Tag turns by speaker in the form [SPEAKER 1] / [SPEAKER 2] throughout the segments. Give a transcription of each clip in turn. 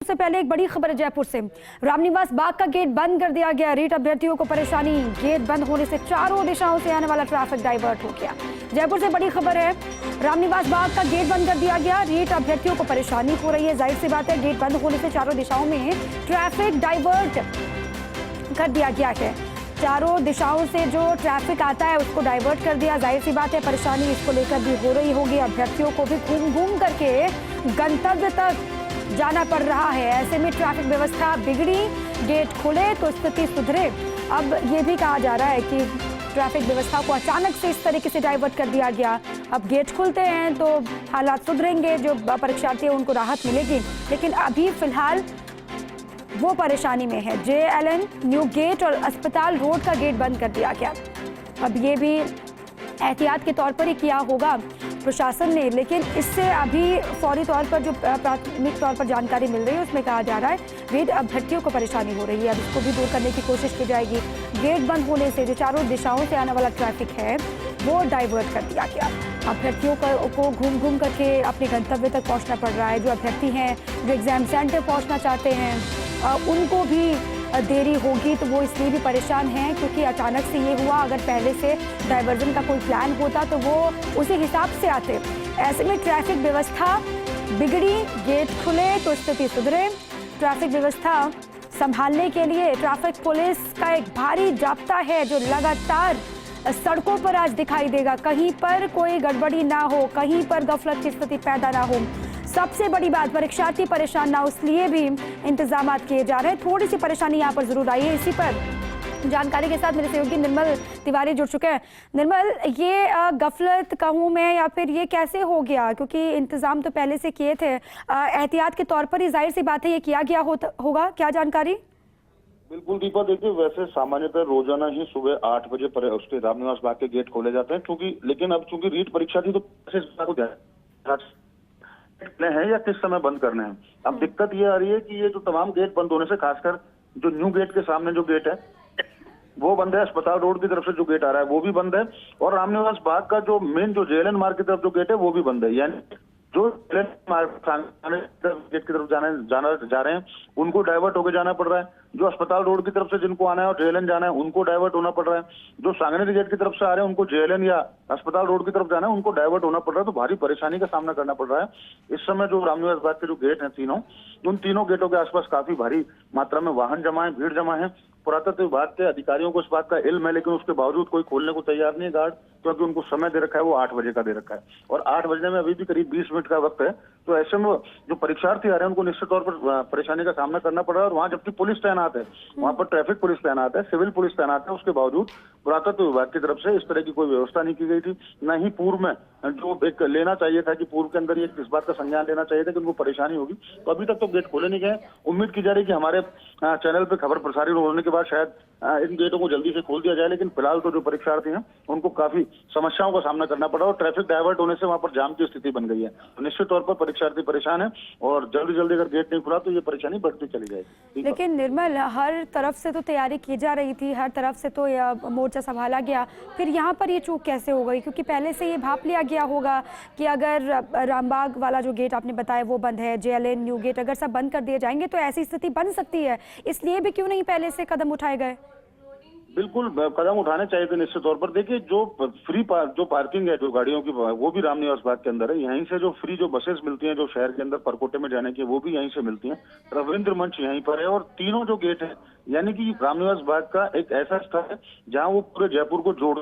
[SPEAKER 1] सबसे पहले एक बड़ी खबर है जयपुर से। रामनिवास बाग का गेट बंद कर दिया गया। रीट अभ्यर्थियों को परेशानी। गेट बंद होने से चारों दिशाओं से आने वाला ट्रैफिक डाइवर्ट हो गया। जयपुर से बड़ी खबर है, रामनिवास बाग का गेट बंद कर दिया गया। रीट अभ्यर्थियों को परेशानी हो रही है। जाहिर सी बात है, गेट बंद होने से चारों दिशाओं में ट्रैफिक डाइवर्ट कर दिया गया है। चारों दिशाओं से जो ट्रैफिक आता है उसको डाइवर्ट कर दिया। जाहिर सी बात है, परेशानी इसको लेकर भी हो रही होगी। अभ्यर्थियों को भी घूम घूम करके गंतव्य तक जाना पड़ रहा है। ऐसे में ट्रैफिक व्यवस्था बिगड़ी, गेट खुले तो स्थिति सुधरे। अब ये भी कहा जा रहा है कि ट्रैफिक व्यवस्था को अचानक से इस तरीके से डाइवर्ट कर दिया गया। अब गेट खुलते हैं तो हालात सुधरेंगे, जो परीक्षार्थी हैं उनको राहत मिलेगी। लेकिन अभी फिलहाल वो परेशानी में है। JLN न्यू गेट और अस्पताल रोड का गेट बंद कर दिया गया। अब ये भी एहतियात के तौर पर ही किया होगा प्रशासन ने, लेकिन इससे अभी फौरी तौर पर जो प्राथमिक तौर पर जानकारी मिल रही है उसमें कहा जा रहा है रीट अभ्यर्थियों को परेशानी हो रही है। अब इसको भी दूर करने की कोशिश की जाएगी। गेट बंद होने से जो चारों दिशाओं से आने वाला ट्रैफिक है वो डाइवर्ट कर दिया गया। अभ्यर्थियों को घूम घूम करके अपने गंतव्य तक पहुंचना पड़ रहा है। जो अभ्यर्थी हैं जो एग्जाम सेंटर पहुंचना चाहते हैं उनको भी देरी होगी, तो वो इसलिए भी परेशान हैं क्योंकि अचानक से ये हुआ। अगर पहले से डाइवर्जन का कोई प्लान होता तो वो उसी हिसाब से आते। ऐसे में ट्रैफिक व्यवस्था बिगड़ी, गेट खुले तो स्थिति सुधरे। ट्रैफिक व्यवस्था संभालने के लिए ट्रैफिक पुलिस का एक भारी जाब्ता है जो लगातार सड़कों पर आज दिखाई देगा। कहीं पर कोई गड़बड़ी ना हो, कहीं पर गफलत की स्थिति पैदा ना हो। सबसे बड़ी बात, परीक्षार्थी परेशान ना हो, इसलिए भी इंतजाम किए जा रहे हैं। थोड़ी सी परेशानी यहाँ पर जरूर आई है। इसी पर जानकारी के साथ मेरे सहयोगी निर्मल तिवारी जुड़ चुके हैं। निर्मल, ये गफलत कहूँ मैं या फिर ये कैसे हो गया, क्योंकि इंतजाम तो पहले से किए थे, एहतियात के तौर पर ही जाहिर सी बात है ये किया गया होगा, क्या जानकारी?
[SPEAKER 2] बिल्कुल दीपा, देखिए वैसे सामान्यतः रोजाना ही सुबह 8 बजे पर उसके रामनिवास बाग के गेट खोले जाते हैं, क्योंकि लेकिन अब चूंकि रीट परीक्षा थी तो है या किस समय बंद करने हैं। अब दिक्कत ये आ रही है कि ये जो तमाम गेट बंद होने से, खासकर जो न्यू गेट के सामने जो गेट है वो बंद है। अस्पताल रोड की तरफ से जो गेट आ रहा है वो भी बंद है, और रामनिवास बाग का जो मेन जो JLN मार्ग की तरफ जो गेट है वो भी बंद है। यानी जो गेट की तरफ जा रहे हैं उनको डाइवर्ट होकर जाना पड़ रहा है। जो अस्पताल रोड की तरफ से जिनको आना है और JLN जाना है उनको डाइवर्ट होना पड़ रहा है। जो सांगनेरी गेट की तरफ से आ रहे हैं उनको JLN या अस्पताल रोड की तरफ जाना है उनको डाइवर्ट होना पड़ रहा है। तो भारी परेशानी का सामना करना पड़ रहा है इस समय। जो रामनिवास बाग के जो गेट हैं तीनों, उन तीनों गेटों के आसपास काफी भारी मात्रा में वाहन जमा है, भीड़ जमा है। पुरातत्व विभाग के अधिकारियों को इस बात का इल्म है, लेकिन उसके बावजूद कोई खोलने को तैयार नहीं है गार्ड, क्योंकि उनको समय दे रखा है वो 8 बजे का दे रखा है, और 8 बजने में अभी भी करीब 20 मिनट का वक्त है। तो ऐसे में जो परीक्षार्थी आ रहे हैं उनको निश्चित तौर पर परेशानी का सामना करना पड़ रहा है। और वहाँ जबकि पुलिस तैनात है, वहाँ पर ट्रैफिक पुलिस तैनात है, सिविल पुलिस तैनात है, उसके बावजूद पुरातत्व विभाग की तरफ से इस तरह की कोई व्यवस्था नहीं की गई थी। न ही पूर्व में जो एक लेना चाहिए था कि पूर्व के अंदर ये इस बात का संज्ञान लेना चाहिए था कि उनको परेशानी होगी। तो अभी तक तो गेट खोले नहीं गए। उम्मीद की जा रही है कि हमारे चैनल पर खबर प्रसारित होने के बाद शायद इन गेटों को जल्दी से खोल दिया जाए, लेकिन फिलहाल तो जो परीक्षार्थी हैं उनको काफी समस्याओं का सामना करना पड़ा, और ट्रैफिक डाइवर्ट होने से वहां पर जाम की स्थिति बन गई है। तो निश्चित तौर पर परीक्षार्थी परेशान है, और जल्दी जल्दी अगर गेट नहीं खुला तो ये परेशानी बढ़ती चली जाएगी।
[SPEAKER 1] लेकिन निर्मल, हर तरफ से तो तैयारी की जा रही थी, हर तरफ से तो मोर्चा संभाला गया, फिर यहाँ पर ये चूक कैसे हो गई? क्योंकि पहले से ये भाप लिया गया होगा कि अगर रामबाग वाला जो गेट आपने बताया वो बंद है, JLN न्यू गेट अगर सब बंद कर दिए जाएंगे तो ऐसी स्थिति बन सकती है। इसलिए भी क्यों नहीं पहले से कदम उठाए गए?
[SPEAKER 2] बिल्कुल कदम उठाने चाहिए थे निश्चित तौर पर। देखिए जो जो पार्किंग है जो गाड़ियों की वो भी रामनिवास बाग के अंदर है। यहीं से जो फ्री जो बसेस मिलती हैं जो शहर के अंदर परकोटे में जाने की, वो भी यहीं से मिलती हैं। रविंद्र मंच यहीं पर है, और तीनों जो गेट है यानी कि रामनिवास बाग का एक ऐसा स्थल है जहाँ वो पूरे जयपुर को जोड़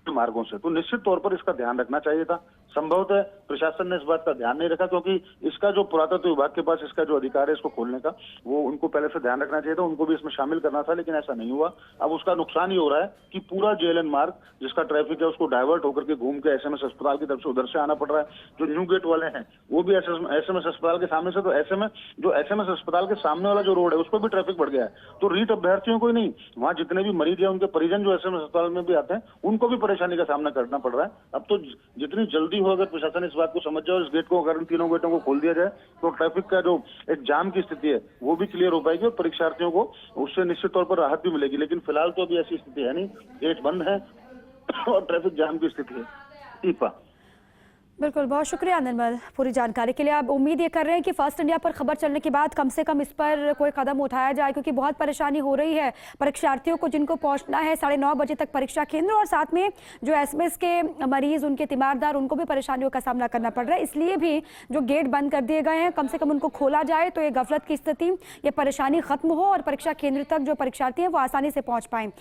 [SPEAKER 2] मार्गों से। तो निश्चित तौर पर इसका ध्यान रखना चाहिए था। संभवतः प्रशासन ने इस बात का ध्यान नहीं रखा, क्योंकि इसका जो पुरातत्व विभाग के पास इसका जो अधिकार है इसको खोलने का, वो उनको पहले से ध्यान रखना चाहिए था, उनको भी इसमें शामिल करना था, लेकिन ऐसा नहीं हुआ। अब उसका नुकसान ही हो रहा है कि पूरा JLN मार्ग जिसका ट्रैफिक है उसको डाइवर्ट होकर के घूम के SMS अस्पताल की तरफ से उधर से आना पड़ रहा है। जो न्यू गेट वाले हैं वो भी SMS अस्पताल के सामने से, तो ऐसे में जो SMS अस्पताल के सामने वाला जो रोड है उस पर भी ट्रैफिक बढ़ गया है। तो रीट अभ्यर्थियों को ही नहीं, वहाँ जितने भी मरीज है उनके परिजन जो SMS अस्पताल में भी आते हैं उनको भी परेशानी का सामना करना पड़ रहा है। अब तो जितनी जल्दी हो अगर प्रशासन इस बात को समझ जाए और इस गेट को, अगर इन तीनों गेटों को खोल दिया जाए तो ट्रैफिक का जो एक जाम की स्थिति है वो भी क्लियर हो पाएगी, और परीक्षार्थियों को उससे निश्चित तौर पर राहत भी मिलेगी। लेकिन फिलहाल तो अभी ऐसी स्थिति है नहीं, गेट बंद है और ट्रैफिक जाम की स्थिति है। दीपा,
[SPEAKER 1] बिल्कुल, बहुत शुक्रिया निर्मल पूरी जानकारी के लिए। आप उम्मीद ये कर रहे हैं कि फर्स्ट इंडिया पर खबर चलने के बाद कम से कम इस पर कोई कदम उठाया जाए, क्योंकि बहुत परेशानी हो रही है परीक्षार्थियों को जिनको पहुंचना है 9:30 बजे तक परीक्षा केंद्र, और साथ में जो एसएमएस के मरीज, उनके तीमारदार, उनको भी परेशानियों का सामना करना पड़ रहा है। इसलिए भी जो गेट बंद कर दिए गए हैं, कम से कम उनको खोला जाए तो ये गफलत की स्थिति, ये परेशानी खत्म हो और परीक्षा केंद्र तक जो परीक्षार्थी हैं वो आसानी से पहुँच पाएँ।